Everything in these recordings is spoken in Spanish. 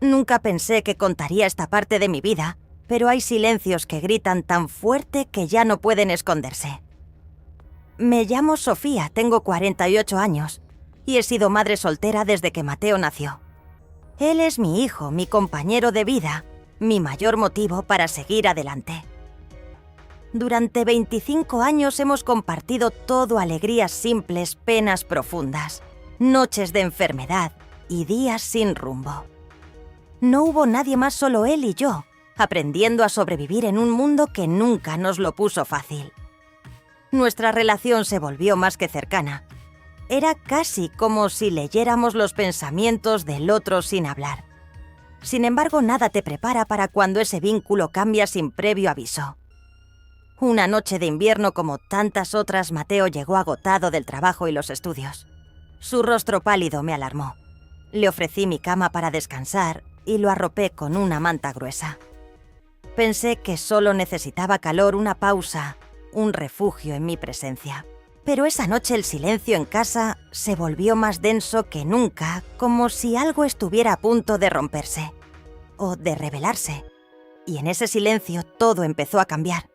Nunca pensé que contaría esta parte de mi vida, pero hay silencios que gritan tan fuerte que ya no pueden esconderse. Me llamo Sofía, tengo 48 años y he sido madre soltera desde que Mateo nació. Él es mi hijo, mi compañero de vida, mi mayor motivo para seguir adelante. Durante 25 años hemos compartido todo alegrías simples, penas profundas, noches de enfermedad y días sin rumbo. No hubo nadie más, solo él y yo, aprendiendo a sobrevivir en un mundo que nunca nos lo puso fácil. Nuestra relación se volvió más que cercana. Era casi como si leyéramos los pensamientos del otro sin hablar. Sin embargo, nada te prepara para cuando ese vínculo cambia sin previo aviso. Una noche de invierno como tantas otras, Mateo llegó agotado del trabajo y los estudios. Su rostro pálido me alarmó. Le ofrecí mi cama para descansar y lo arropé con una manta gruesa. Pensé que solo necesitaba calor, una pausa, un refugio en mi presencia. Pero esa noche el silencio en casa se volvió más denso que nunca, como si algo estuviera a punto de romperse o de revelarse. Y en ese silencio todo empezó a cambiar.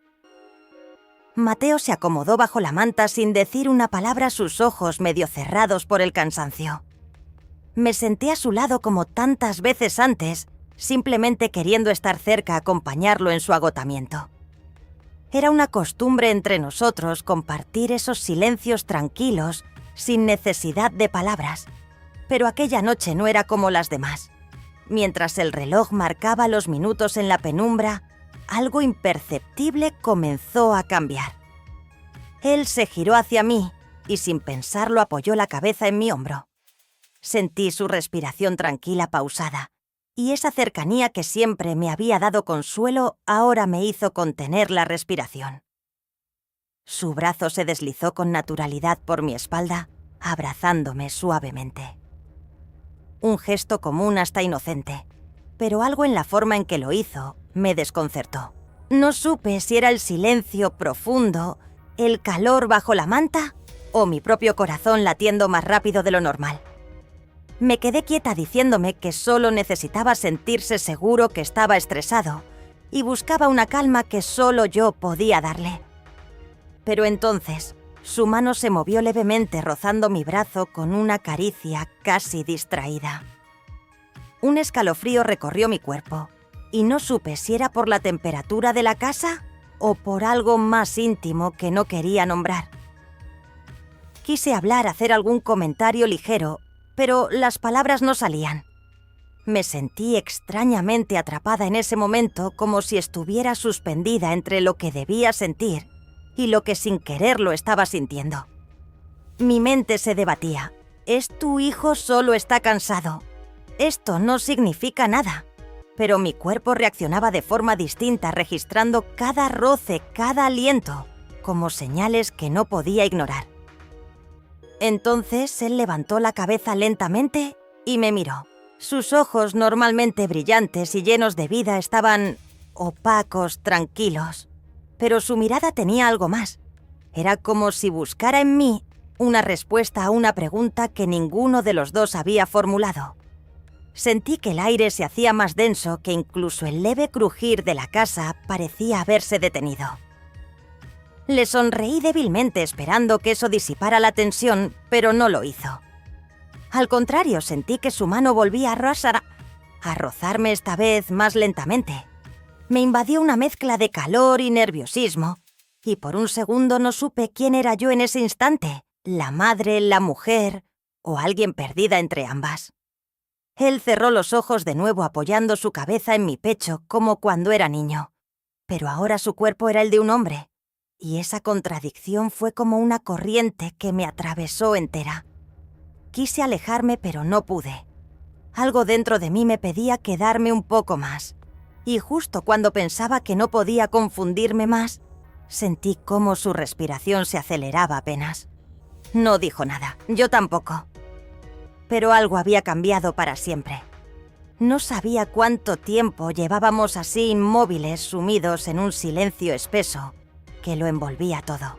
Mateo se acomodó bajo la manta sin decir una palabra, sus ojos medio cerrados por el cansancio. Me senté a su lado como tantas veces antes, simplemente queriendo estar cerca, acompañarlo en su agotamiento. Era una costumbre entre nosotros compartir esos silencios tranquilos, sin necesidad de palabras. Pero aquella noche no era como las demás. Mientras el reloj marcaba los minutos en la penumbra, algo imperceptible comenzó a cambiar. Él se giró hacia mí y sin pensarlo apoyó la cabeza en mi hombro. Sentí su respiración tranquila, pausada, y esa cercanía que siempre me había dado consuelo ahora me hizo contener la respiración. Su brazo se deslizó con naturalidad por mi espalda, abrazándome suavemente. Un gesto común hasta inocente, pero algo en la forma en que lo hizo me desconcertó. No supe si era el silencio profundo, el calor bajo la manta o mi propio corazón latiendo más rápido de lo normal. Me quedé quieta diciéndome que solo necesitaba sentirse seguro que estaba estresado y buscaba una calma que solo yo podía darle. Pero entonces, su mano se movió levemente rozando mi brazo con una caricia casi distraída. Un escalofrío recorrió mi cuerpo y no supe si era por la temperatura de la casa o por algo más íntimo que no quería nombrar. Quise hablar, hacer algún comentario ligero, pero las palabras no salían. Me sentí extrañamente atrapada en ese momento, como si estuviera suspendida entre lo que debía sentir y lo que sin quererlo estaba sintiendo. Mi mente se debatía. «Es tu hijo, solo está cansado. Esto no significa nada». Pero mi cuerpo reaccionaba de forma distinta, registrando cada roce, cada aliento, como señales que no podía ignorar. Entonces él levantó la cabeza lentamente y me miró. Sus ojos, normalmente brillantes y llenos de vida, estaban opacos, tranquilos. Pero su mirada tenía algo más. Era como si buscara en mí una respuesta a una pregunta que ninguno de los dos había formulado. Sentí que el aire se hacía más denso, que incluso el leve crujir de la casa parecía haberse detenido. Le sonreí débilmente esperando que eso disipara la tensión, pero no lo hizo. Al contrario, sentí que su mano volvía a rozarme esta vez más lentamente. Me invadió una mezcla de calor y nerviosismo, y por un segundo no supe quién era yo en ese instante, la madre, la mujer o alguien perdida entre ambas. Él cerró los ojos de nuevo apoyando su cabeza en mi pecho como cuando era niño, pero ahora su cuerpo era el de un hombre. Y esa contradicción fue como una corriente que me atravesó entera. Quise alejarme, pero no pude. Algo dentro de mí me pedía quedarme un poco más. Y justo cuando pensaba que no podía confundirme más, sentí cómo su respiración se aceleraba apenas. No dijo nada, yo tampoco. Pero algo había cambiado para siempre. No sabía cuánto tiempo llevábamos así inmóviles, sumidos en un silencio espeso que lo envolvía todo.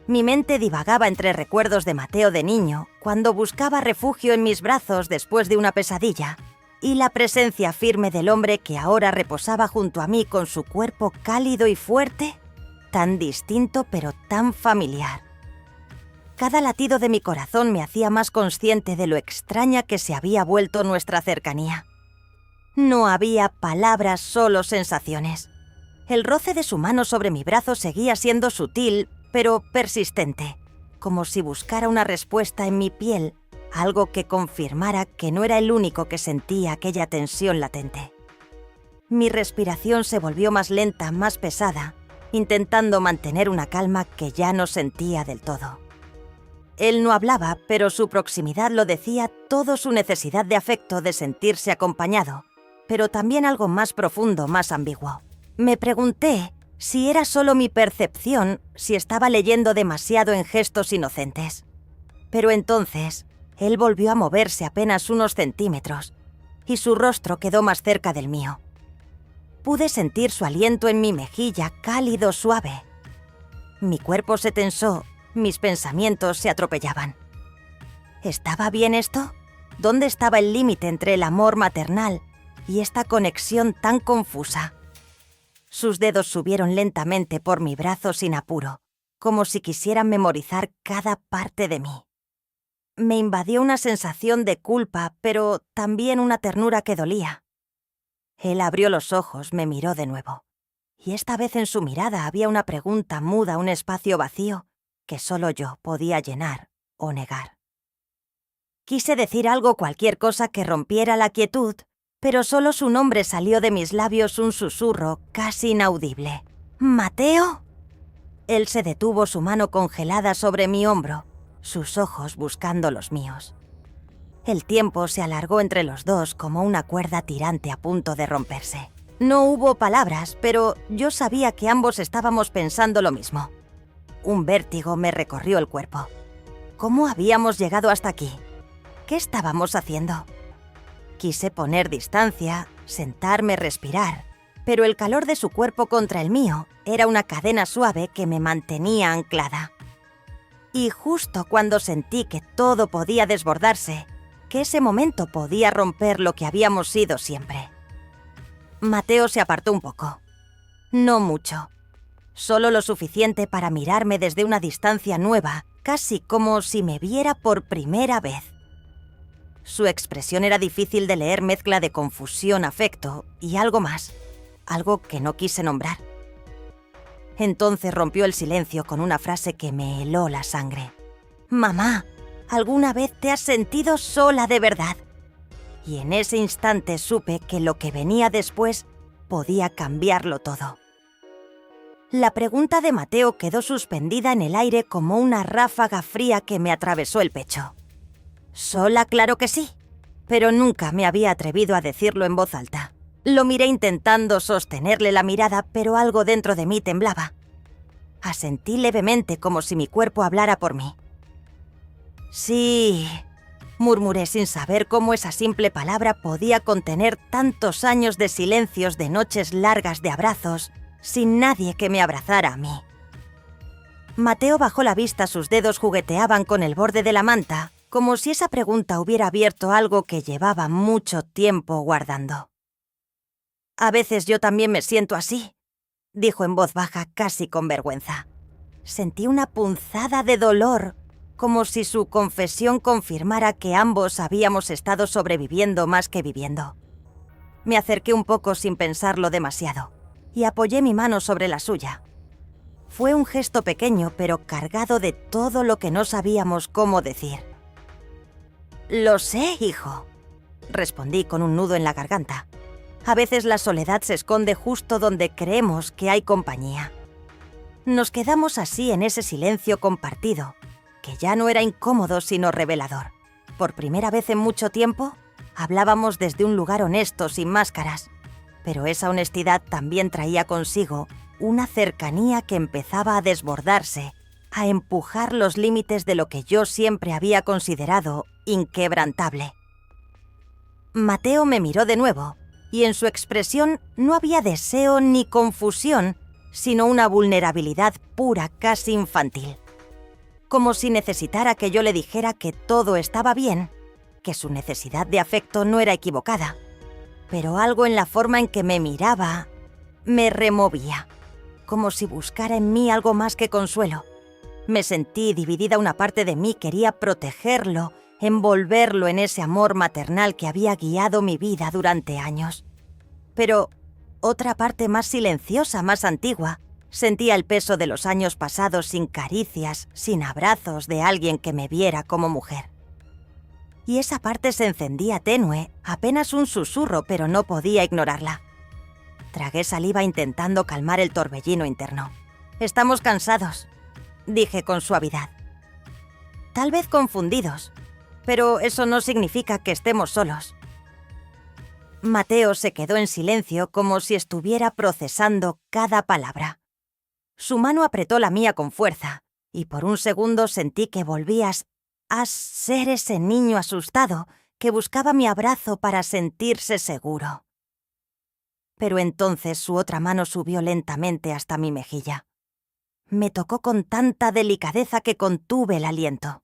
Mi mente divagaba entre recuerdos de Mateo de niño, cuando buscaba refugio en mis brazos después de una pesadilla, y la presencia firme del hombre que ahora reposaba junto a mí con su cuerpo cálido y fuerte, tan distinto pero tan familiar. Cada latido de mi corazón me hacía más consciente de lo extraña que se había vuelto nuestra cercanía. No había palabras, solo sensaciones. El roce de su mano sobre mi brazo seguía siendo sutil, pero persistente, como si buscara una respuesta en mi piel, algo que confirmara que no era el único que sentía aquella tensión latente. Mi respiración se volvió más lenta, más pesada, intentando mantener una calma que ya no sentía del todo. Él no hablaba, pero su proximidad lo decía todo, su necesidad de afecto, de sentirse acompañado, pero también algo más profundo, más ambiguo. Me pregunté si era solo mi percepción, si estaba leyendo demasiado en gestos inocentes. Pero entonces, él volvió a moverse apenas unos centímetros, y su rostro quedó más cerca del mío. Pude sentir su aliento en mi mejilla, cálido, suave. Mi cuerpo se tensó, mis pensamientos se atropellaban. ¿Estaba bien esto? ¿Dónde estaba el límite entre el amor maternal y esta conexión tan confusa? Sus dedos subieron lentamente por mi brazo sin apuro, como si quisieran memorizar cada parte de mí. Me invadió una sensación de culpa, pero también una ternura que dolía. Él abrió los ojos, me miró de nuevo, y esta vez en su mirada había una pregunta muda, un espacio vacío que solo yo podía llenar o negar. Quise decir algo, cualquier cosa que rompiera la quietud, pero solo su nombre salió de mis labios, un susurro casi inaudible. ¿Mateo? Él se detuvo, su mano congelada sobre mi hombro, sus ojos buscando los míos. El tiempo se alargó entre los dos como una cuerda tirante a punto de romperse. No hubo palabras, pero yo sabía que ambos estábamos pensando lo mismo. Un vértigo me recorrió el cuerpo. ¿Cómo habíamos llegado hasta aquí? ¿Qué estábamos haciendo? Quise poner distancia, sentarme, respirar, pero el calor de su cuerpo contra el mío era una cadena suave que me mantenía anclada. Y justo cuando sentí que todo podía desbordarse, que ese momento podía romper lo que habíamos sido siempre. Mateo se apartó un poco. No mucho. Solo lo suficiente para mirarme desde una distancia nueva, casi como si me viera por primera vez. Su expresión era difícil de leer, mezcla de confusión, afecto y algo más, algo que no quise nombrar. Entonces rompió el silencio con una frase que me heló la sangre. «Mamá, ¿alguna vez te has sentido sola de verdad?» Y en ese instante supe que lo que venía después podía cambiarlo todo. La pregunta de Mateo quedó suspendida en el aire como una ráfaga fría que me atravesó el pecho. Sola, claro que sí, pero nunca me había atrevido a decirlo en voz alta. Lo miré intentando sostenerle la mirada, pero algo dentro de mí temblaba. Asentí levemente como si mi cuerpo hablara por mí. Sí, murmuré sin saber cómo esa simple palabra podía contener tantos años de silencios, de noches largas de abrazos, sin nadie que me abrazara a mí. Mateo bajó la vista, sus dedos jugueteaban con el borde de la manta, como si esa pregunta hubiera abierto algo que llevaba mucho tiempo guardando. «A veces yo también me siento así», dijo en voz baja, casi con vergüenza. Sentí una punzada de dolor, como si su confesión confirmara que ambos habíamos estado sobreviviendo más que viviendo. Me acerqué un poco sin pensarlo demasiado y apoyé mi mano sobre la suya. Fue un gesto pequeño, pero cargado de todo lo que no sabíamos cómo decir. «Lo sé, hijo», respondí con un nudo en la garganta. A veces la soledad se esconde justo donde creemos que hay compañía. Nos quedamos así en ese silencio compartido, que ya no era incómodo sino revelador. Por primera vez en mucho tiempo, hablábamos desde un lugar honesto, sin máscaras, pero esa honestidad también traía consigo una cercanía que empezaba a desbordarse, a empujar los límites de lo que yo siempre había considerado inquebrantable. Mateo me miró de nuevo, y en su expresión no había deseo ni confusión, sino una vulnerabilidad pura, casi infantil. Como si necesitara que yo le dijera que todo estaba bien, que su necesidad de afecto no era equivocada, pero algo en la forma en que me miraba me removía, como si buscara en mí algo más que consuelo. Me sentí dividida, una parte de mí quería protegerlo, envolverlo en ese amor maternal que había guiado mi vida durante años. Pero otra parte más silenciosa, más antigua, sentía el peso de los años pasados sin caricias, sin abrazos de alguien que me viera como mujer. Y esa parte se encendía tenue, apenas un susurro, pero no podía ignorarla. Tragué saliva intentando calmar el torbellino interno. «Estamos cansados», dije con suavidad. «Tal vez confundidos, pero eso no significa que estemos solos». Mateo se quedó en silencio como si estuviera procesando cada palabra. Su mano apretó la mía con fuerza, y por un segundo sentí que volvías a ser ese niño asustado que buscaba mi abrazo para sentirse seguro. Pero entonces su otra mano subió lentamente hasta mi mejilla. Me tocó con tanta delicadeza que contuve el aliento.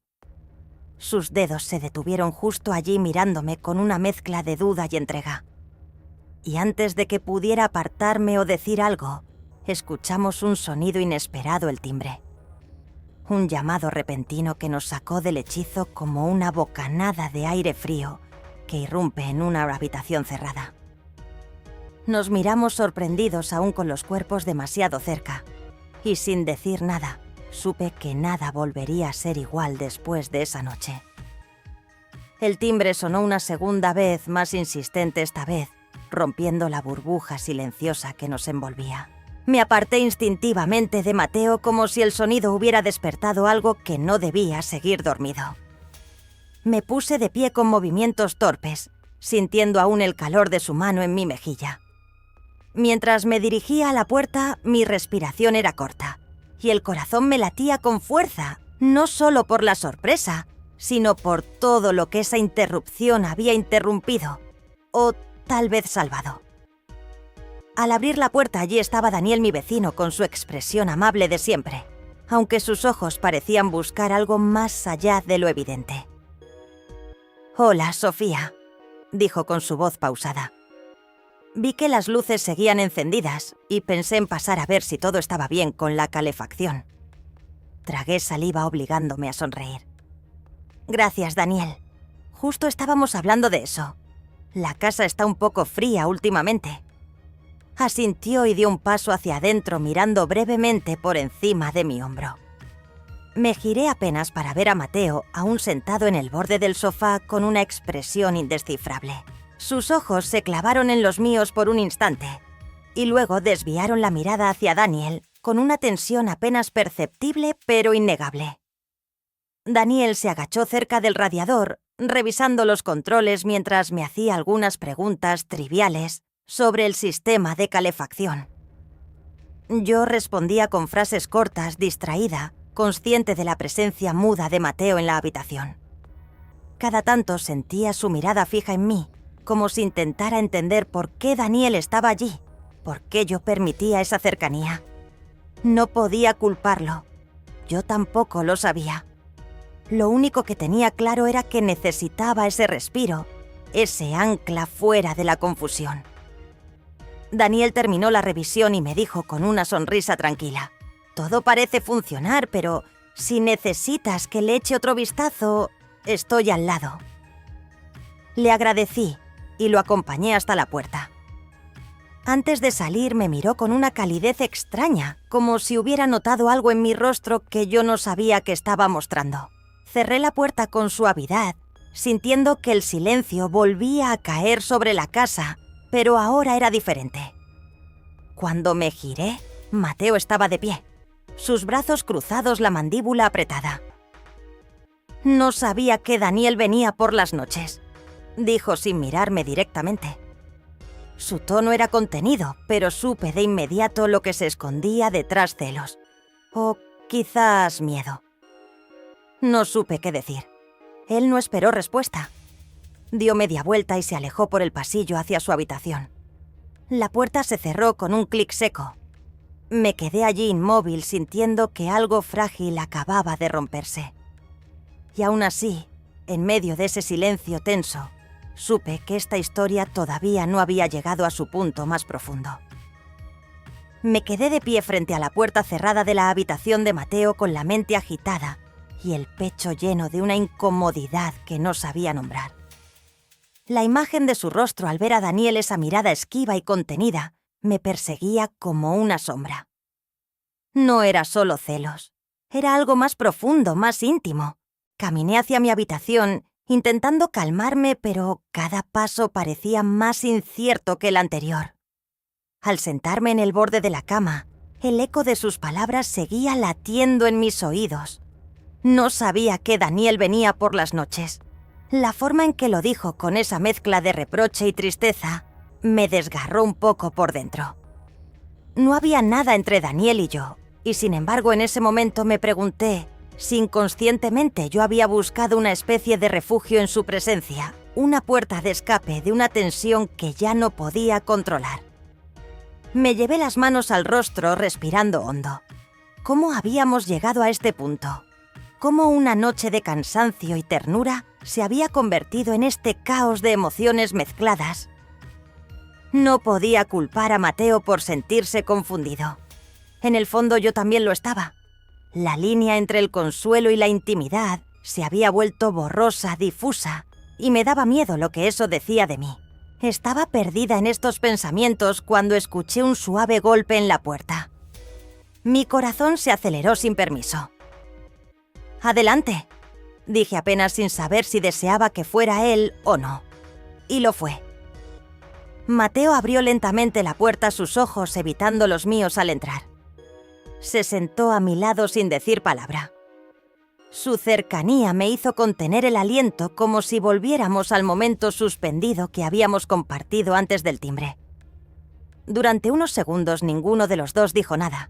Sus dedos se detuvieron justo allí mirándome con una mezcla de duda y entrega. Y antes de que pudiera apartarme o decir algo, escuchamos un sonido inesperado, el timbre. Un llamado repentino que nos sacó del hechizo como una bocanada de aire frío que irrumpe en una habitación cerrada. Nos miramos sorprendidos aún con los cuerpos demasiado cerca, y sin decir nada, supe que nada volvería a ser igual después de esa noche. El timbre sonó una segunda vez, más insistente esta vez, rompiendo la burbuja silenciosa que nos envolvía. Me aparté instintivamente de Mateo como si el sonido hubiera despertado algo que no debía seguir dormido. Me puse de pie con movimientos torpes, sintiendo aún el calor de su mano en mi mejilla. Mientras me dirigía a la puerta, mi respiración era corta, y el corazón me latía con fuerza, no solo por la sorpresa, sino por todo lo que esa interrupción había interrumpido, o tal vez salvado. Al abrir la puerta, allí estaba Daniel, mi vecino, con su expresión amable de siempre, aunque sus ojos parecían buscar algo más allá de lo evidente. «Hola, Sofía», dijo con su voz pausada. Vi que las luces seguían encendidas y pensé en pasar a ver si todo estaba bien con la calefacción. Tragué saliva obligándome a sonreír. «Gracias, Daniel. Justo estábamos hablando de eso. La casa está un poco fría últimamente». Asintió y dio un paso hacia adentro mirando brevemente por encima de mi hombro. Me giré apenas para ver a Mateo aún sentado en el borde del sofá con una expresión indescifrable. Sus ojos se clavaron en los míos por un instante y luego desviaron la mirada hacia Daniel con una tensión apenas perceptible pero innegable. Daniel se agachó cerca del radiador, revisando los controles mientras me hacía algunas preguntas triviales sobre el sistema de calefacción. Yo respondía con frases cortas, distraída, consciente de la presencia muda de Mateo en la habitación. Cada tanto sentía su mirada fija en mí, como si intentara entender por qué Daniel estaba allí, por qué yo permitía esa cercanía. No podía culparlo. Yo tampoco lo sabía. Lo único que tenía claro era que necesitaba ese respiro, ese ancla fuera de la confusión. Daniel terminó la revisión y me dijo con una sonrisa tranquila: «Todo parece funcionar, pero si necesitas que le eche otro vistazo, estoy al lado». Le agradecí y lo acompañé hasta la puerta. Antes de salir me miró con una calidez extraña, como si hubiera notado algo en mi rostro que yo no sabía que estaba mostrando. Cerré la puerta con suavidad, sintiendo que el silencio volvía a caer sobre la casa, pero ahora era diferente. Cuando me giré, Mateo estaba de pie, sus brazos cruzados, la mandíbula apretada. «No sabía que Daniel venía por las noches», dijo sin mirarme directamente. Su tono era contenido, pero supe de inmediato lo que se escondía detrás celos. O quizás miedo. No supe qué decir. Él no esperó respuesta. Dio media vuelta y se alejó por el pasillo hacia su habitación. La puerta se cerró con un clic seco. Me quedé allí inmóvil, sintiendo que algo frágil acababa de romperse. Y aún así, en medio de ese silencio tenso, supe que esta historia todavía no había llegado a su punto más profundo. Me quedé de pie frente a la puerta cerrada de la habitación de Mateo con la mente agitada y el pecho lleno de una incomodidad que no sabía nombrar. La imagen de su rostro al ver a Daniel, esa mirada esquiva y contenida, me perseguía como una sombra. No era solo celos, era algo más profundo, más íntimo. Caminé hacia mi habitación, intentando calmarme, pero cada paso parecía más incierto que el anterior. Al sentarme en el borde de la cama, el eco de sus palabras seguía latiendo en mis oídos. No sabía que Daniel venía por las noches. La forma en que lo dijo, con esa mezcla de reproche y tristeza, me desgarró un poco por dentro. No había nada entre Daniel y yo, y sin embargo en ese momento me pregunté si inconscientemente yo había buscado una especie de refugio en su presencia, una puerta de escape de una tensión que ya no podía controlar. Me llevé las manos al rostro respirando hondo. ¿Cómo habíamos llegado a este punto? ¿Cómo una noche de cansancio y ternura se había convertido en este caos de emociones mezcladas? No podía culpar a Mateo por sentirse confundido. En el fondo yo también lo estaba. La línea entre el consuelo y la intimidad se había vuelto borrosa, difusa, y me daba miedo lo que eso decía de mí. Estaba perdida en estos pensamientos cuando escuché un suave golpe en la puerta. Mi corazón se aceleró sin permiso. «Adelante», dije apenas sin saber si deseaba que fuera él o no. Y lo fue. Mateo abrió lentamente la puerta, sus ojos evitando los míos al entrar. Se sentó a mi lado sin decir palabra. Su cercanía me hizo contener el aliento como si volviéramos al momento suspendido que habíamos compartido antes del timbre. Durante unos segundos ninguno de los dos dijo nada.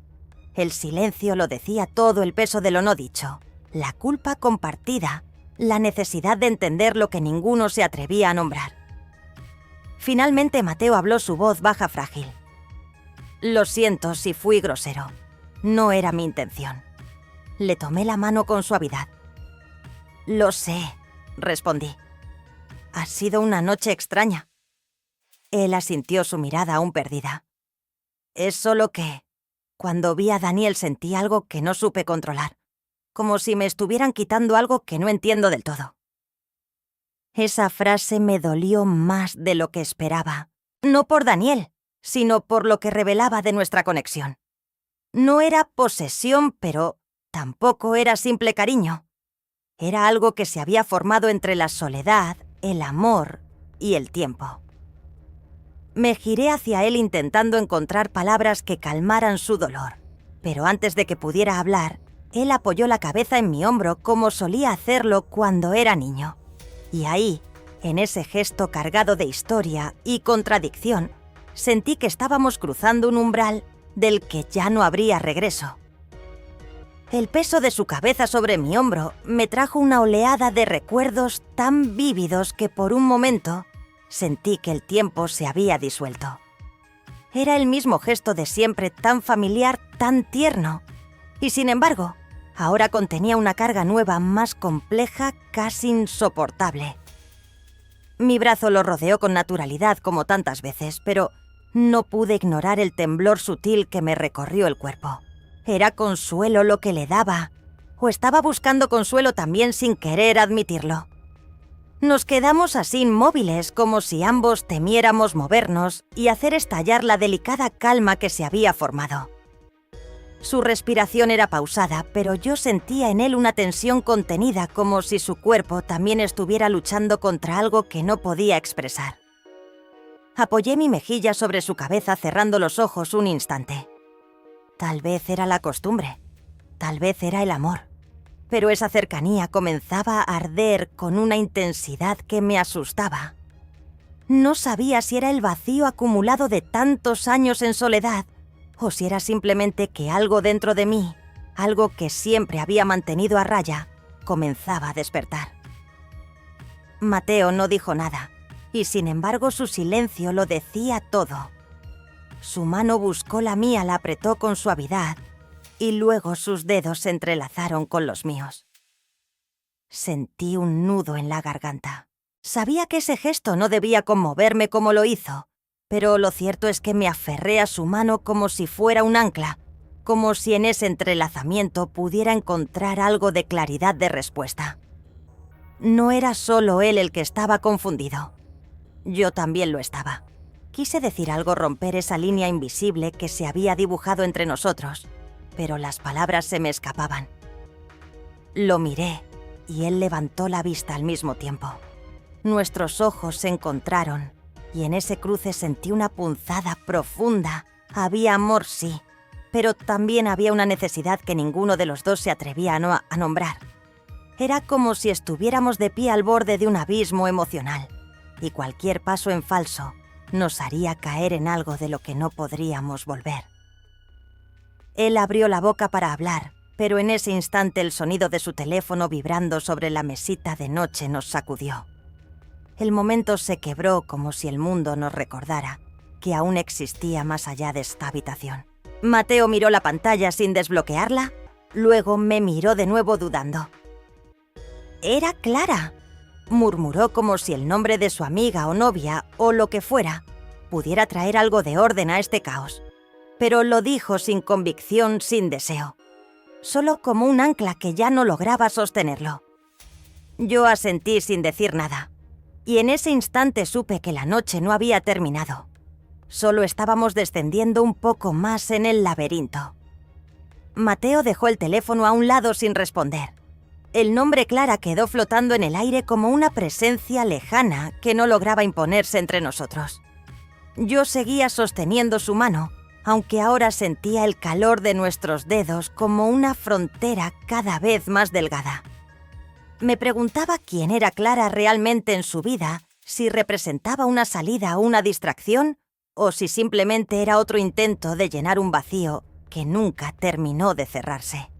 El silencio lo decía todo, el peso de lo no dicho, la culpa compartida, la necesidad de entender lo que ninguno se atrevía a nombrar. Finalmente Mateo habló, su voz baja, frágil. «Lo siento si fui grosero. No era mi intención». Le tomé la mano con suavidad. «Lo sé», respondí. «Ha sido una noche extraña». Él asintió, su mirada aún perdida. «Es solo que, cuando vi a Daniel sentí algo que no supe controlar, como si me estuvieran quitando algo que no entiendo del todo». Esa frase me dolió más de lo que esperaba, no por Daniel, sino por lo que revelaba de nuestra conexión. No era posesión, pero tampoco era simple cariño. Era algo que se había formado entre la soledad, el amor y el tiempo. Me giré hacia él intentando encontrar palabras que calmaran su dolor, pero antes de que pudiera hablar, él apoyó la cabeza en mi hombro como solía hacerlo cuando era niño. Y ahí, en ese gesto cargado de historia y contradicción, sentí que estábamos cruzando un umbral del que ya no habría regreso. El peso de su cabeza sobre mi hombro me trajo una oleada de recuerdos tan vívidos que por un momento sentí que el tiempo se había disuelto. Era el mismo gesto de siempre, tan familiar, tan tierno. Y sin embargo, ahora contenía una carga nueva, más compleja, casi insoportable. Mi brazo lo rodeó con naturalidad como tantas veces, pero no pude ignorar el temblor sutil que me recorrió el cuerpo. ¿Era consuelo lo que le daba? ¿O estaba buscando consuelo también sin querer admitirlo? Nos quedamos así inmóviles, como si ambos temiéramos movernos y hacer estallar la delicada calma que se había formado. Su respiración era pausada, pero yo sentía en él una tensión contenida, como si su cuerpo también estuviera luchando contra algo que no podía expresar. Apoyé mi mejilla sobre su cabeza, cerrando los ojos un instante. Tal vez era la costumbre, tal vez era el amor, pero esa cercanía comenzaba a arder con una intensidad que me asustaba. No sabía si era el vacío acumulado de tantos años en soledad, o si era simplemente que algo dentro de mí, algo que siempre había mantenido a raya, comenzaba a despertar. Mateo no dijo nada, y sin embargo su silencio lo decía todo. Su mano buscó la mía, la apretó con suavidad, y luego sus dedos se entrelazaron con los míos. Sentí un nudo en la garganta. Sabía que ese gesto no debía conmoverme como lo hizo, pero lo cierto es que me aferré a su mano como si fuera un ancla, como si en ese entrelazamiento pudiera encontrar algo de claridad de respuesta. No era solo él el que estaba confundido. Yo también lo estaba. Quise decir algo, romper esa línea invisible que se había dibujado entre nosotros, pero las palabras se me escapaban. Lo miré y él levantó la vista al mismo tiempo. Nuestros ojos se encontraron y en ese cruce sentí una punzada profunda. Había amor, sí, pero también había una necesidad que ninguno de los dos se atrevía a nombrar. Era como si estuviéramos de pie al borde de un abismo emocional, y cualquier paso en falso nos haría caer en algo de lo que no podríamos volver. Él abrió la boca para hablar, pero en ese instante el sonido de su teléfono vibrando sobre la mesita de noche nos sacudió. El momento se quebró como si el mundo nos recordara que aún existía más allá de esta habitación. Mateo miró la pantalla sin desbloquearla, luego me miró de nuevo dudando. «Era Clara», murmuró como si el nombre de su amiga o novia o lo que fuera pudiera traer algo de orden a este caos. Pero lo dijo sin convicción, sin deseo. Solo como un ancla que ya no lograba sostenerlo. Yo asentí sin decir nada. Y en ese instante supe que la noche no había terminado. Solo estábamos descendiendo un poco más en el laberinto. Mateo dejó el teléfono a un lado sin responder. El nombre Clara quedó flotando en el aire como una presencia lejana que no lograba imponerse entre nosotros. Yo seguía sosteniendo su mano, aunque ahora sentía el calor de nuestros dedos como una frontera cada vez más delgada. Me preguntaba quién era Clara realmente en su vida, si representaba una salida o una distracción, o si simplemente era otro intento de llenar un vacío que nunca terminó de cerrarse.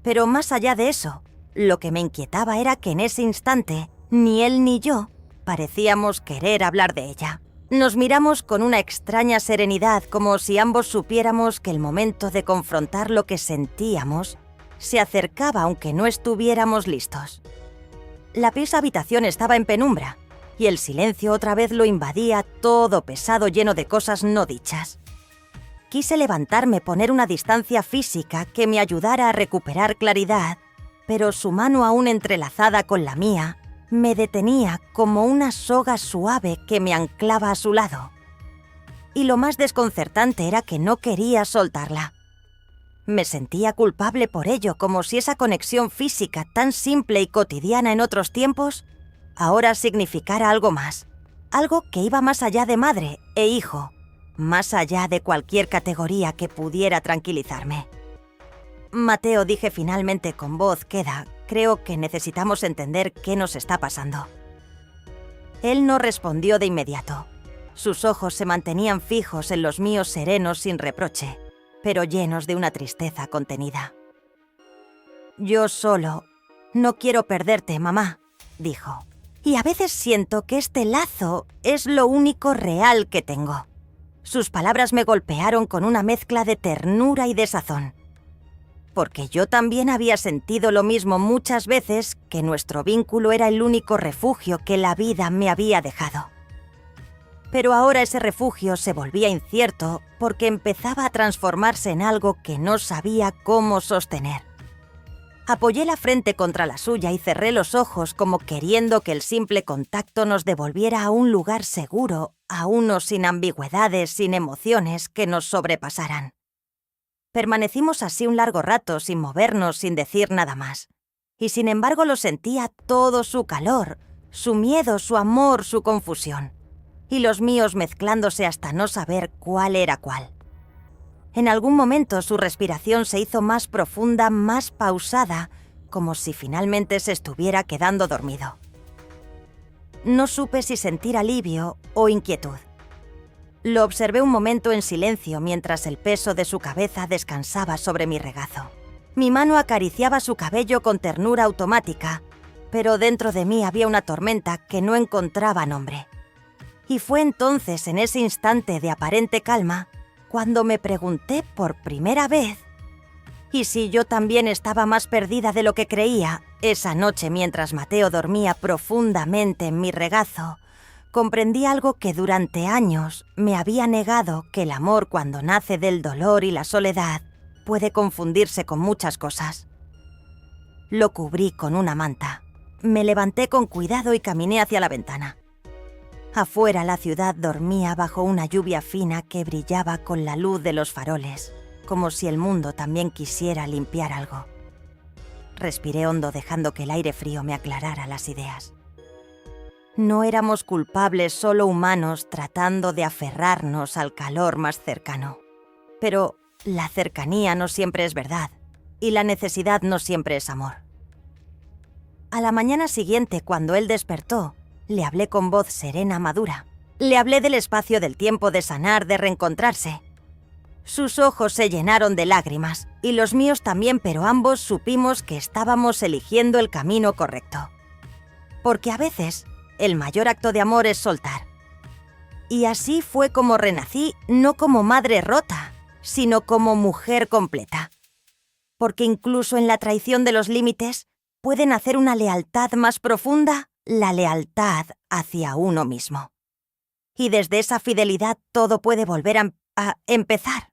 Pero más allá de eso, lo que me inquietaba era que en ese instante, ni él ni yo parecíamos querer hablar de ella. Nos miramos con una extraña serenidad, como si ambos supiéramos que el momento de confrontar lo que sentíamos se acercaba aunque no estuviéramos listos. La pieza habitación estaba en penumbra, y el silencio otra vez lo invadía, todo pesado, lleno de cosas no dichas. Quise levantarme, poner una distancia física que me ayudara a recuperar claridad, pero su mano aún entrelazada con la mía me detenía como una soga suave que me anclaba a su lado. Y lo más desconcertante era que no quería soltarla. Me sentía culpable por ello, como si esa conexión física tan simple y cotidiana en otros tiempos ahora significara algo más, algo que iba más allá de madre e hijo, más allá de cualquier categoría que pudiera tranquilizarme. Mateo, dije finalmente con voz queda, creo que necesitamos entender qué nos está pasando. Él no respondió de inmediato. Sus ojos se mantenían fijos en los míos, serenos sin reproche, pero llenos de una tristeza contenida. «Yo solo no quiero perderte, mamá», dijo. «Y a veces siento que este lazo es lo único real que tengo». Sus palabras me golpearon con una mezcla de ternura y desazón. Porque yo también había sentido lo mismo muchas veces, que nuestro vínculo era el único refugio que la vida me había dejado. Pero ahora ese refugio se volvía incierto porque empezaba a transformarse en algo que no sabía cómo sostener. Apoyé la frente contra la suya y cerré los ojos como queriendo que el simple contacto nos devolviera a un lugar seguro, a uno sin ambigüedades, sin emociones que nos sobrepasaran. Permanecimos así un largo rato sin movernos, sin decir nada más. Y sin embargo lo sentía todo, su calor, su miedo, su amor, su confusión. Y los míos mezclándose hasta no saber cuál era cuál. En algún momento su respiración se hizo más profunda, más pausada, como si finalmente se estuviera quedando dormido. No supe si sentir alivio o inquietud. Lo observé un momento en silencio mientras el peso de su cabeza descansaba sobre mi regazo. Mi mano acariciaba su cabello con ternura automática, pero dentro de mí había una tormenta que no encontraba nombre. Y fue entonces, en ese instante de aparente calma, cuando me pregunté por primera vez Y si yo también estaba más perdida de lo que creía, esa noche mientras Mateo dormía profundamente en mi regazo, comprendí algo que durante años me había negado, que el amor, cuando nace del dolor y la soledad, puede confundirse con muchas cosas. Lo cubrí con una manta. Me levanté con cuidado y caminé hacia la ventana. Afuera la ciudad dormía bajo una lluvia fina que brillaba con la luz de los faroles, como si el mundo también quisiera limpiar algo. Respiré hondo dejando que el aire frío me aclarara las ideas. No éramos culpables, solo humanos tratando de aferrarnos al calor más cercano. Pero la cercanía no siempre es verdad, y la necesidad no siempre es amor. A la mañana siguiente, cuando él despertó, le hablé con voz serena, madura. Le hablé del espacio del tiempo, de sanar, de reencontrarse. Sus ojos se llenaron de lágrimas, y los míos también, pero ambos supimos que estábamos eligiendo el camino correcto. Porque a veces, el mayor acto de amor es soltar. Y así fue como renací, no como madre rota, sino como mujer completa. Porque incluso en la traición de los límites, puede nacer una lealtad más profunda, la lealtad hacia uno mismo. Y desde esa fidelidad todo puede volver a empezar.